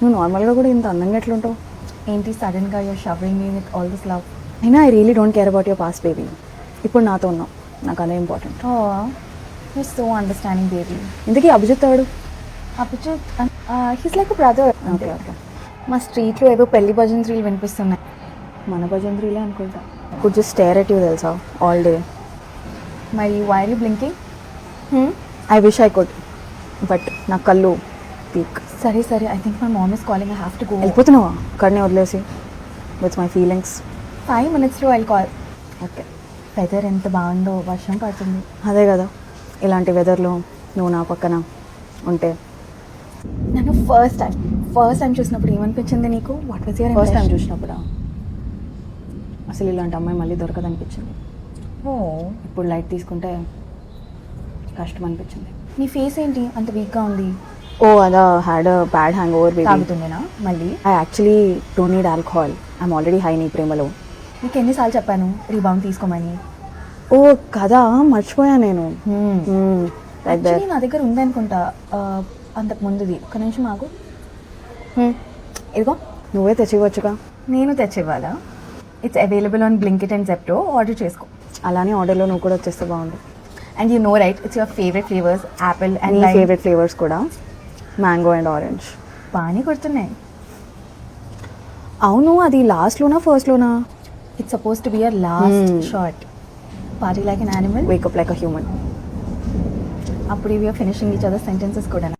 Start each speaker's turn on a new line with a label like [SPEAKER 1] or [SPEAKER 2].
[SPEAKER 1] నువ్వు నార్మల్గా కూడా ఇంత అందంగా ఎట్లుంటావు?
[SPEAKER 2] ఏంటి సడన్గా you're showering me with all this love?
[SPEAKER 1] అయినా I really don't care about your past baby. ఇప్పుడు నాతో ఉన్నావు, నాకు అదే important.
[SPEAKER 2] Oh you're so understanding baby.
[SPEAKER 1] ఇంతకీ అభిజిత్ ఎవడు?
[SPEAKER 2] Abhijit he's like brother.
[SPEAKER 1] Okay okay.
[SPEAKER 2] మా స్ట్రీట్లో ఏదో పెళ్లి భజంత్రీలు వినిపిస్తున్నాయి.
[SPEAKER 1] మన భజంత్రిలే అనుకుంటా. Could just stare at you తెలుసా ఆల్ డే.
[SPEAKER 2] మరి why are you blinking?
[SPEAKER 1] I wish I could, but నా కళ్ళు పీక్.
[SPEAKER 2] సరే సరే, I think my mom is calling, I have to go.
[SPEAKER 1] వెళ్ళిపోతున్నావా అక్కడనే వదిలేసి? With my feelings.
[SPEAKER 2] 5 minutesలో ఐ కాల్.
[SPEAKER 1] ఓకే.
[SPEAKER 2] వెదర్ ఎంత బాగుందో, వర్షం పడుతుంది.
[SPEAKER 1] అదే కదా, ఇలాంటి వెదర్లో నువ్వు నా పక్కన ఉంటే.
[SPEAKER 2] నన్ను ఫస్ట్ టైం చూసినప్పుడు ఏమనిపించింది నీకు? What was your
[SPEAKER 1] first time చూసినప్పుడా? అసలు ఇలాంటి అమ్మాయి మళ్ళీ దొరకదనిపించింది.
[SPEAKER 2] ఓ,
[SPEAKER 1] ఇప్పుడు లైట్ తీసుకుంటే కష్టం అనిపించింది.
[SPEAKER 2] నీ ఫేస్ ఏంటి అంత వీక్గా ఉంది?
[SPEAKER 1] ఓ అదా, had a bad hangover baby.
[SPEAKER 2] తాగుతుండేనా మళ్ళీ?
[SPEAKER 1] I actually don't need alcohol, I'm already high నీ ప్రేమలో.
[SPEAKER 2] నీకు ఎన్నిసార్లు చెప్పాను రీబౌండ్ తీసుకోమని?
[SPEAKER 1] ఓ కదా, మర్చిపోయా నేను. Like that.
[SPEAKER 2] Actually, నా దగ్గర ఉందనుకుంటా అంతకు ముందుది. ఒక నిమిషం ఆగు. ఇదిగో,
[SPEAKER 1] నువ్వే తెచ్చివచ్చుగా.
[SPEAKER 2] నేను తెచ్చివ్వాలా? It's available on Blinkit and Zepto, order చేసుకో.
[SPEAKER 1] అలానే ఆర్డర్లో నువ్వు కూడా వచ్చేస్తే బాగుండు.
[SPEAKER 2] And you know right, it's your favourite flavours, apple and
[SPEAKER 1] నీ ఫేవరెట్ ఫ్లేవర్స్ కూడా, మ్యాంగో అండ్ ఆరెంజ్.
[SPEAKER 2] బాగానే కొడుతున్నాయి.
[SPEAKER 1] అవును, అది లాస్ట్లోనా ఫస్ట్లోనా?
[SPEAKER 2] It's suppose to be your last shot. Party like an animal,
[SPEAKER 1] wake up like a human.
[SPEAKER 2] అప్పుడు ఇవి ఫినిషింగ్ ఈచ్ అదర్ సెంటెన్సెస్ కూడా.